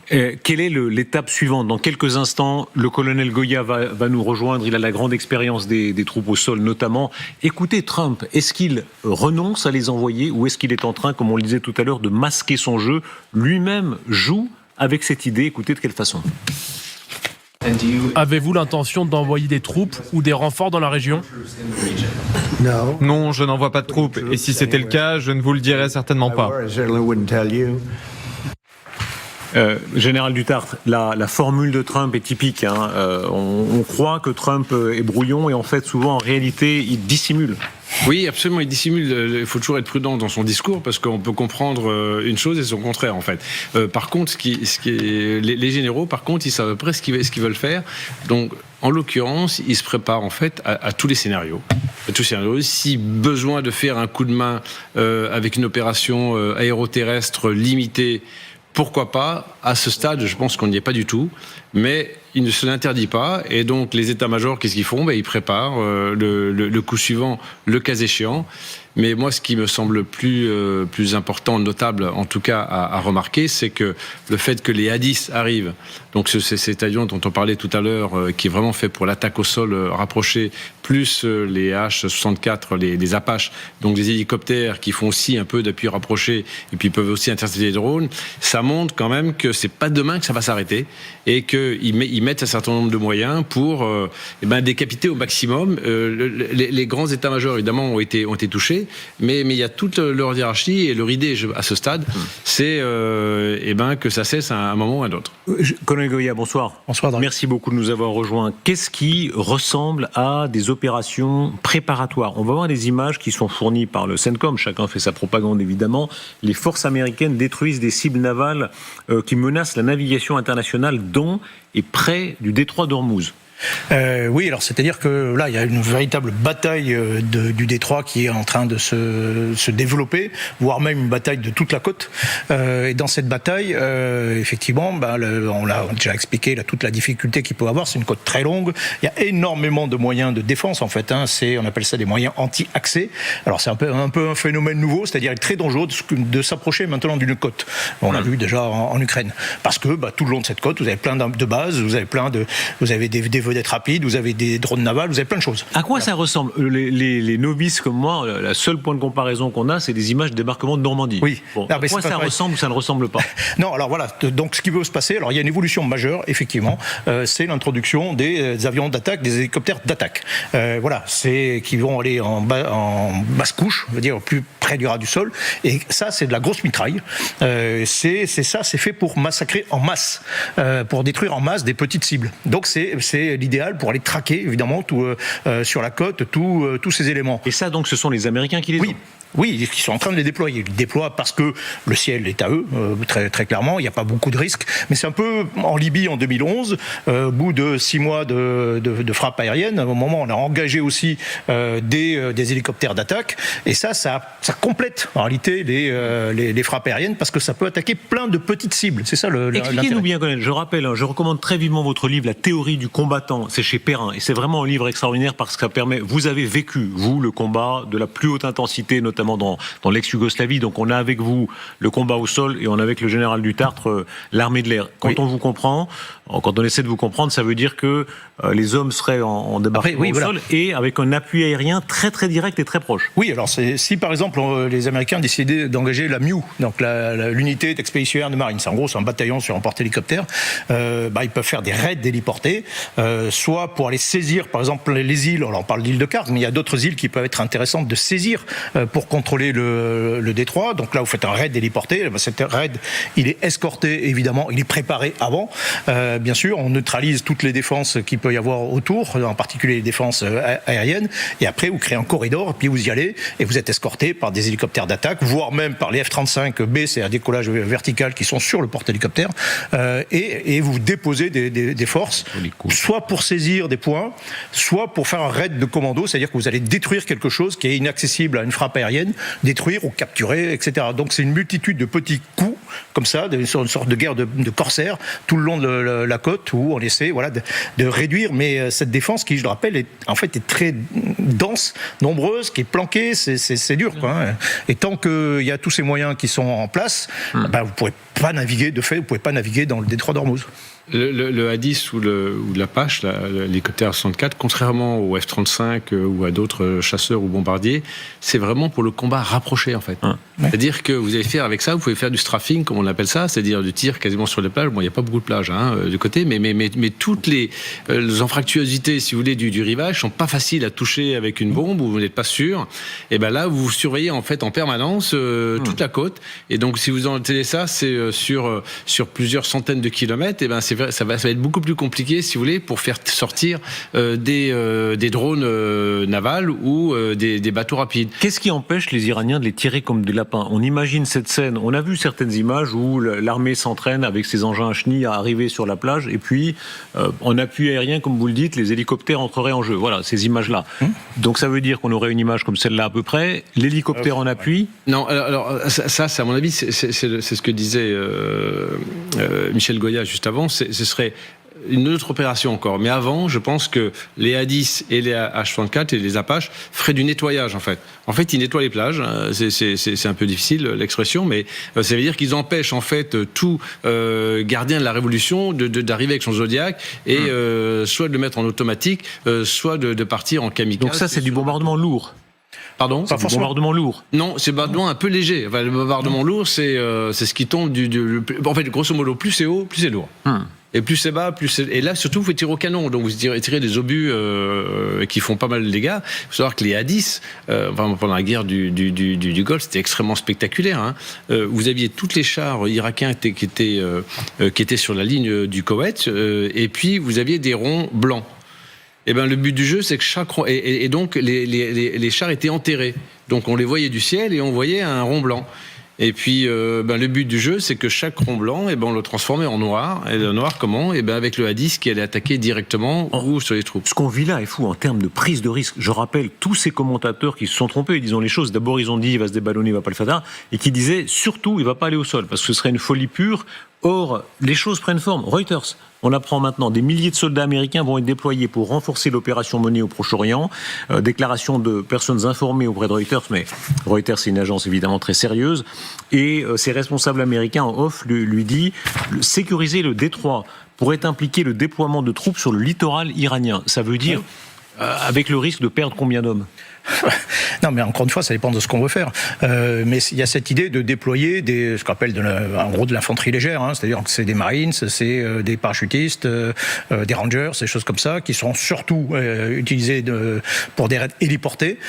Quelle est l'étape suivante? Dans quelques instants, le colonel Goya va nous rejoindre. Il a la grande expérience des troupes au sol notamment. Écoutez, Trump, est-ce qu'il renonce à les envoyer ou est-ce qu'il est en train, comme on le disait tout à l'heure, de masquer son jeu? Lui-même joue avec cette idée. Écoutez de quelle façon. Avez-vous l'intention d'envoyer des troupes ou des renforts dans la région? Non, je n'envoie pas de troupes. Et si c'était le cas, je ne vous le dirais certainement pas. Général Dutartre, la formule de Trump est typique. On croit que Trump est brouillon et en fait, souvent, en réalité, il dissimule. Oui, absolument, il dissimule. Il faut toujours être prudent dans son discours parce qu'on peut comprendre une chose et son contraire, en fait. Par contre, les généraux, par contre, ils savent à peu près ce qu'ils veulent faire. Donc, en l'occurrence, ils se préparent, en fait, à tous les scénarios. Si besoin de faire un coup de main avec une opération aéroterrestre limitée, pourquoi pas? À ce stade, je pense qu'on n'y est pas du tout, mais il ne se l'interdit pas, et donc les états-majors, qu'est-ce qu'ils font? Ils préparent le coup suivant, le cas échéant. Mais moi, ce qui me semble plus important, notable, en tout cas à remarquer, c'est que le fait que les Hadis arrivent, donc cet avion dont on parlait tout à l'heure, qui est vraiment fait pour l'attaque au sol rapprochée, plus les H-64, les Apaches, donc des hélicoptères qui font aussi un peu d'appui rapproché et puis peuvent aussi intercepter les drones, ça montre quand même que c'est pas demain que ça va s'arrêter et qu'ils mettent un certain nombre de moyens pour décapiter au maximum. Les grands états-majors, évidemment, ont été touchés, mais il y a toute leur hiérarchie et leur idée à ce stade, c'est que ça cesse à un moment ou à un autre. Colonel Goya, bonsoir. Bonsoir. Merci beaucoup de nous avoir rejoints. Qu'est-ce qui ressemble à des opérations préparatoires? On va voir des images qui sont fournies par le CENTCOM, chacun fait sa propagande évidemment. Les forces américaines détruisent des cibles navales qui menacent la navigation internationale, dont et près du détroit d'Ormuz. Oui, alors c'est-à-dire que là, il y a une véritable bataille du détroit qui est en train de se développer, voire même une bataille de toute la côte. Et dans cette bataille, effectivement, on l'a déjà expliqué, toute la difficulté qu'il peut avoir. C'est une côte très longue. Il y a énormément de moyens de défense, en fait. On appelle ça des moyens anti-accès. Alors c'est un peu un phénomène nouveau, c'est-à-dire très dangereux de s'approcher maintenant d'une côte. On l'a vu déjà en Ukraine, parce que tout le long de cette côte, vous avez plein de bases, vous avez des vedettes rapides, vous avez des drones navals, vous avez plein de choses. À quoi ça ressemble? Les novices comme moi, la seule point de comparaison qu'on a, c'est des images de débarquement de Normandie. Oui. À quoi ça ressemble ou ça ne ressemble pas? Non, alors voilà. Donc ce qui veut se passer, alors il y a une évolution majeure, effectivement, c'est l'introduction des avions d'attaque, des hélicoptères d'attaque. Qui vont aller en basse couche, on va dire plus près du ras du sol. Et ça, c'est de la grosse mitraille. C'est fait pour massacrer en masse, pour détruire en masse des petites cibles. Donc c'est l'idéal pour aller traquer, évidemment, sur la côte, tous ces éléments. Et ça, donc, ce sont les Américains qui les ont? Oui, ils sont en train de les déployer. Ils les déploient parce que le ciel est à eux, très, très clairement. Il n'y a pas beaucoup de risques. Mais c'est un peu en Libye en 2011, au bout de 6 mois de frappe aérienne. Au moment où on a engagé aussi des hélicoptères d'attaque. Et ça complète en réalité les frappes aériennes parce que ça peut attaquer plein de petites cibles. C'est ça Expliquez-nous bien, colonel. Je rappelle, je recommande très vivement votre livre, La théorie du combattant. C'est chez Perrin. Et c'est vraiment un livre extraordinaire parce que ça permet. Vous avez vécu, vous, le combat de la plus haute intensité, notamment dans l'ex-Yougoslavie. Donc on a avec vous le combat au sol et on a avec le général Dutartre l'armée de l'air. Quand on vous comprend, quand on essaie de vous comprendre, ça veut dire que les hommes seraient en débarquement au sol et avec un appui aérien très très direct et très proche. Oui, alors si par exemple les Américains décidaient d'engager la MEU, donc l'unité d'expédition aérienne de marine, c'est un bataillon sur un porte-hélicoptère, ils peuvent faire des raids d'héliportés, soit pour aller saisir par exemple les îles, alors on parle d'île de Khark, mais il y a d'autres îles qui peuvent être intéressantes de saisir pour contrôler le détroit. Donc là, vous faites un raid d'héliporté. Cet raid, il est escorté, évidemment, il est préparé avant. Bien sûr, on neutralise toutes les défenses qu'il peut y avoir autour, en particulier les défenses aériennes. Et après, vous créez un corridor, puis vous y allez, et vous êtes escorté par des hélicoptères d'attaque, voire même par les F-35B, c'est un décollage vertical, qui sont sur le porte-hélicoptère, et vous déposez des forces, soit pour saisir des points, soit pour faire un raid de commando, c'est-à-dire que vous allez détruire quelque chose qui est inaccessible à une frappe aérienne, aérienne, détruire ou capturer, etc. Donc c'est une multitude de petits coups comme ça, une sorte de guerre de corsaires tout le long de la côte où on essaie de réduire. Mais cette défense qui, je le rappelle, est très dense, nombreuse, qui est planquée, c'est dur, quoi, hein. Et tant qu'il y a tous ces moyens qui sont en place, vous ne pourrez pas naviguer, de fait, vous ne pouvez pas naviguer dans le détroit d'Ormuz. Le A-10 ou l'Apache, l'hélicoptère 64, contrairement au F-35 ou à d'autres chasseurs ou bombardiers, c'est vraiment pour le combat rapproché, en fait. C'est-à-dire que vous allez faire avec ça, vous pouvez faire du strafing, comme on appelle ça, c'est-à-dire du tir quasiment sur les plages. Bon, il n'y a pas beaucoup de plages du côté, mais toutes les anfractuosités, si vous voulez, du rivage sont pas faciles à toucher avec une bombe où vous n'êtes pas sûr. Et ben là, vous surveillez en fait en permanence toute la côte. Et donc, si vous entendez ça, c'est sur plusieurs centaines de kilomètres. Et ben ça va être beaucoup plus compliqué, si vous voulez, pour faire sortir des drones navals ou des bateaux rapides. Qu'est-ce qui empêche les Iraniens de les tirer comme des lapins ? On imagine cette scène, on a vu certaines images où l'armée s'entraîne avec ses engins à chenilles à arriver sur la plage, et puis en appui aérien, comme vous le dites, les hélicoptères entreraient en jeu. Voilà, ces images-là. Donc ça veut dire qu'on aurait une image comme celle-là à peu près, l'hélicoptère en appui. Non, alors ça, à mon avis, c'est ce que disait Michel Goya juste avant. Ce serait une autre opération encore. Mais avant, je pense que les A-10 et les H-64 et les Apaches feraient du nettoyage, en fait. En fait, ils nettoient les plages. C'est un peu difficile, l'expression, mais ça veut dire qu'ils empêchent, en fait, tout gardien de la Révolution d'arriver avec son Zodiac et soit de le mettre en automatique, soit de partir en kamikaze. Donc ça, c'est du bombardement lourd. Pardon ? C'est du bombardement lourd. Non, c'est bombardement un peu léger. Enfin, le bombardement lourd, c'est ce qui tombe en fait, grosso modo, plus c'est haut, plus c'est lourd. Et plus c'est bas, plus c'est... Et là, surtout, vous tirez au canon. Donc, vous tirez des obus qui font pas mal de dégâts. Il faut savoir que les A-10, pendant la guerre du Golfe, c'était extrêmement spectaculaire. Hein. Vous aviez tous les chars irakiens qui étaient sur la ligne du Koweït, et puis vous aviez des ronds blancs. Et ben, le but du jeu, c'est que chaque rond... Et donc, les chars étaient enterrés. Donc, on les voyait du ciel et on voyait un rond blanc. Et puis, le but du jeu, c'est que chaque rond blanc, on le transformait en noir. Et le noir, comment ? Et avec le A-10 qui allait attaquer directement ou sur les troupes. Ce qu'on vit là est fou en termes de prise de risque. Je rappelle tous ces commentateurs qui se sont trompés, disons les choses. D'abord, ils ont dit il va se déballonner, il va pas le faire, et qui disaient surtout, il va pas aller au sol parce que ce serait une folie pure. Or, les choses prennent forme. Reuters, on apprend maintenant, des milliers de soldats américains vont être déployés pour renforcer l'opération menée au Proche-Orient. Déclaration de personnes informées auprès de Reuters, mais Reuters, c'est une agence évidemment très sérieuse. Et ces responsables américains en off lui dit sécuriser le détroit pourrait impliquer le déploiement de troupes sur le littoral iranien. Ça veut dire, avec le risque de perdre combien d'hommes ? Non, mais encore une fois, ça dépend de ce qu'on veut faire. Mais il y a cette idée de déployer ce qu'on appelle en gros de l'infanterie légère, hein, c'est-à-dire que c'est des Marines, c'est des parachutistes, des Rangers, ces choses comme ça, qui sont surtout utilisés pour des raids héliportés.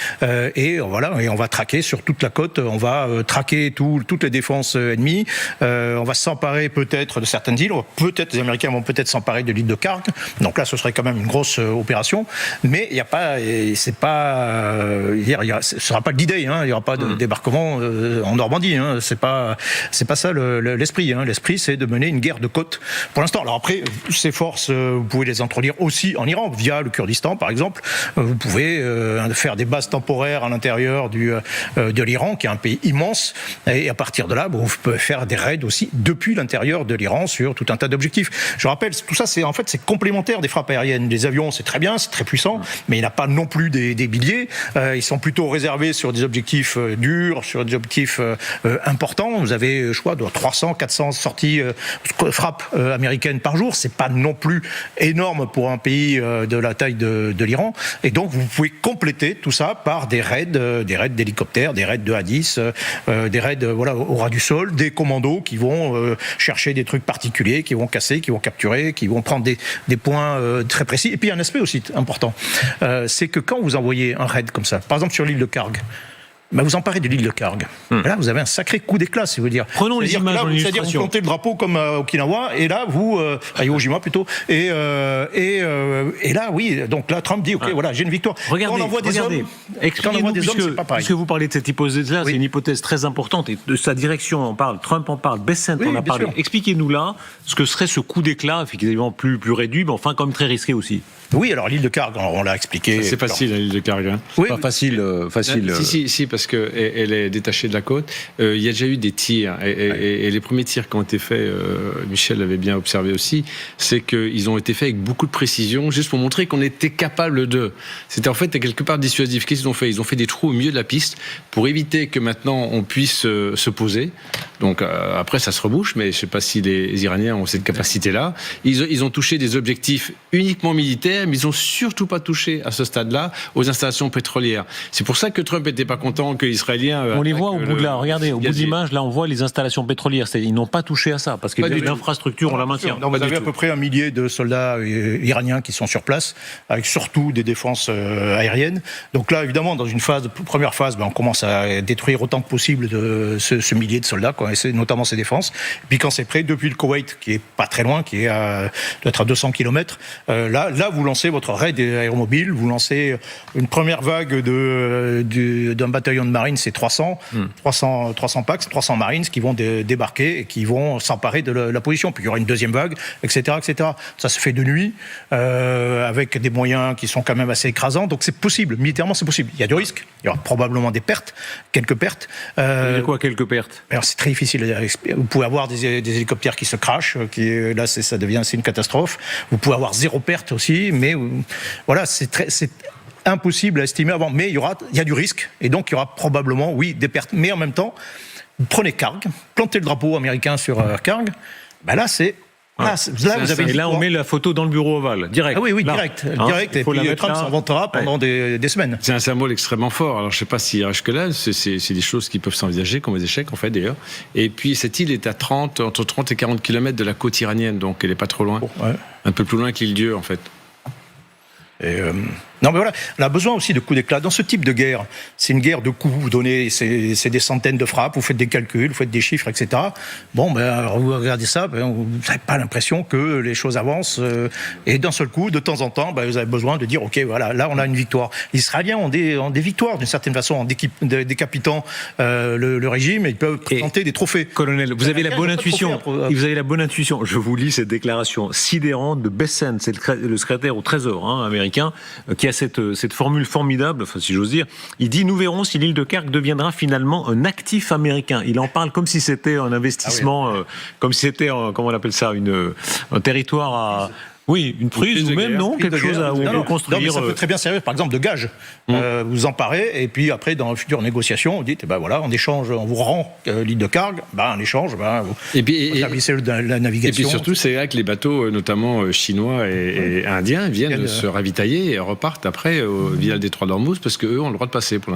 Et voilà, et on va traquer sur toute la côte, on va traquer toutes les défenses ennemies. On va s'emparer peut-être de certaines îles. Peut-être les Américains vont peut-être s'emparer de l'île de Karg. Donc là, ce serait quand même une grosse opération. Mais il n'y a pas, c'est pas. Ce ne sera pas le D-Day, hein, il n'y aura pas de débarquement en Normandie. Hein, c'est pas ça l'esprit. Hein. L'esprit, c'est de mener une guerre de côte pour l'instant. Alors après, ces forces, vous pouvez les introduire aussi en Iran, via le Kurdistan par exemple. Vous pouvez faire des bases temporaires à l'intérieur de l'Iran, qui est un pays immense. Et à partir de là, vous pouvez faire des raids aussi depuis l'intérieur de l'Iran sur tout un tas d'objectifs. Je rappelle, tout ça, c'est complémentaire des frappes aériennes. Les avions, c'est très bien, c'est très puissant, mais il n'y a pas non plus des milliers. Ils sont plutôt réservés sur des objectifs durs, sur des objectifs importants. Vous avez, je crois, 300, 400 sorties frappes américaines par jour. C'est pas non plus énorme pour un pays de la taille de l'Iran. Et donc, vous pouvez compléter tout ça par des raids d'hélicoptères, des raids de A-10, des raids au ras du sol, des commandos qui vont chercher des trucs particuliers, qui vont casser, qui vont capturer, qui vont prendre des points très précis. Et puis, il y a un aspect aussi important. C'est que quand vous envoyez un raid comme ça, par exemple sur l'île de Karg, vous emparez de l'île de Karg. Là, vous avez un sacré coup d'éclat, si vous voulez dire. Prenons les images en illustration. C'est-à-dire, vous plantez le drapeau comme à Okinawa, et là, à Iwo Jima plutôt, et là, oui, donc là, Trump dit, ok, voilà, j'ai une victoire. Regardez, quand on envoie des hommes, c'est pas pareil. Puisque vous parlez de cette hypothèse-là, c'est une hypothèse très importante, et de sa direction, on parle, Trump en parle, Bessent en a parlé. Expliquez-nous là ce que serait ce coup d'éclat, effectivement plus réduit, mais enfin quand même très risqué aussi. Oui, alors l'île de Karg, on l'a expliqué. C'est facile, l'île de Karg. Hein. Oui, pas facile. Si, parce qu'elle est détachée de la côte. Il y a déjà eu des tirs. Et les premiers tirs qui ont été faits, Michel l'avait bien observé aussi, c'est qu'ils ont été faits avec beaucoup de précision, juste pour montrer qu'on était capable de. C'était en fait quelque part dissuasif. Qu'est-ce qu'ils ont fait ? Ils ont fait des trous au milieu de la piste pour éviter que maintenant on puisse se poser. Donc après, ça se rebouche, mais je ne sais pas si les Iraniens ont cette capacité-là. Ils ont touché des objectifs uniquement militaires, mais ils n'ont surtout pas touché à ce stade-là aux installations pétrolières. C'est pour ça que Trump n'était pas content que les Israéliens... On les voit au bout de là, regardez, au bout de gazier. l'image, là on voit les installations pétrolières. Ils n'ont pas touché à ça, parce que Pas du tout. l'infrastructure, on la maintient. Donc, vous avez à peu près 1 millier de soldats iraniens qui sont sur place, avec surtout des défenses aériennes. Donc là, évidemment, dans une première phase, on commence à détruire autant que possible de ce millier de soldats, quoi, et notamment ces défenses. Et puis quand c'est prêt, depuis le Koweït, qui est pas très loin, qui est doit être à 200 km, là, vous lancez votre raid aéromobile, vous lancez une première vague d'un bataillon de marines, c'est 300 PAX, 300 marines qui vont débarquer et qui vont s'emparer de la position. Puis il y aura une deuxième vague, etc., etc. Ça se fait de nuit, avec des moyens qui sont quand même assez écrasants. Donc c'est possible, militairement c'est possible. Il y a du risque, il y aura probablement des pertes, quelques pertes. Il y a quoi, quelques pertes ? Alors c'est très difficile. Vous pouvez avoir des hélicoptères qui se crashent, là ça devient une catastrophe. Vous pouvez avoir 0 perte aussi, mais voilà, c'est impossible à estimer avant. Mais il y a du risque, et donc il y aura probablement, oui, des pertes. Mais en même temps, vous prenez Karg, plantez le drapeau américain sur Karg, là c'est... Là, vous avez et là, on met la photo dans le bureau ovale, direct. Ah oui, là. direct. Hein, Et puis Trump s'en vantera pendant des semaines. C'est un symbole extrêmement fort. Alors je ne sais pas s'il ira jusque-là, c'est des choses qui peuvent s'envisager comme des échecs en fait d'ailleurs. Et puis cette île est à entre 30 et 40 km de la côte iranienne, donc elle n'est pas trop loin. Ouais. Un peu plus loin que l'île Dieu en fait. Non, mais voilà, on a besoin aussi de coups d'éclat. Dans ce type de guerre, c'est une guerre de coups. Vous donnez, c'est des centaines de frappes, vous faites des calculs, vous faites des chiffres, etc. Bon, alors vous regardez ça, vous n'avez pas l'impression que les choses avancent. Et d'un seul coup, de temps en temps, vous avez besoin de dire, ok, voilà, là on a une victoire. Les Israéliens ont des victoires d'une certaine façon, en décapitant le régime, et ils peuvent présenter des trophées. Colonel, vous avez la bonne intuition. trophées. Vous avez la bonne intuition. Je vous lis cette déclaration sidérante de Bessent, c'est le secrétaire au Trésor américain, qui a cette formule formidable, enfin, si j'ose dire. Il dit: nous verrons si l'île de Karg deviendra finalement un actif américain. Il en parle comme si c'était un investissement, comme si c'était, comment on appelle ça, un territoire à... Oui, une prise ou même, non, quelque chose où on peut construire. Non, mais ça peut très bien servir, par exemple, de gage. Vous emparez, et puis après, dans la future négociation, vous dites, voilà, en échange, on vous rend l'île de Karg, en échange, vous établissez la navigation. Et puis surtout, c'est là que les bateaux, notamment chinois et indiens, viennent se ravitailler et repartent après via le détroit d'Ormuz, parce qu'eux ont le droit de passer pour l'instant.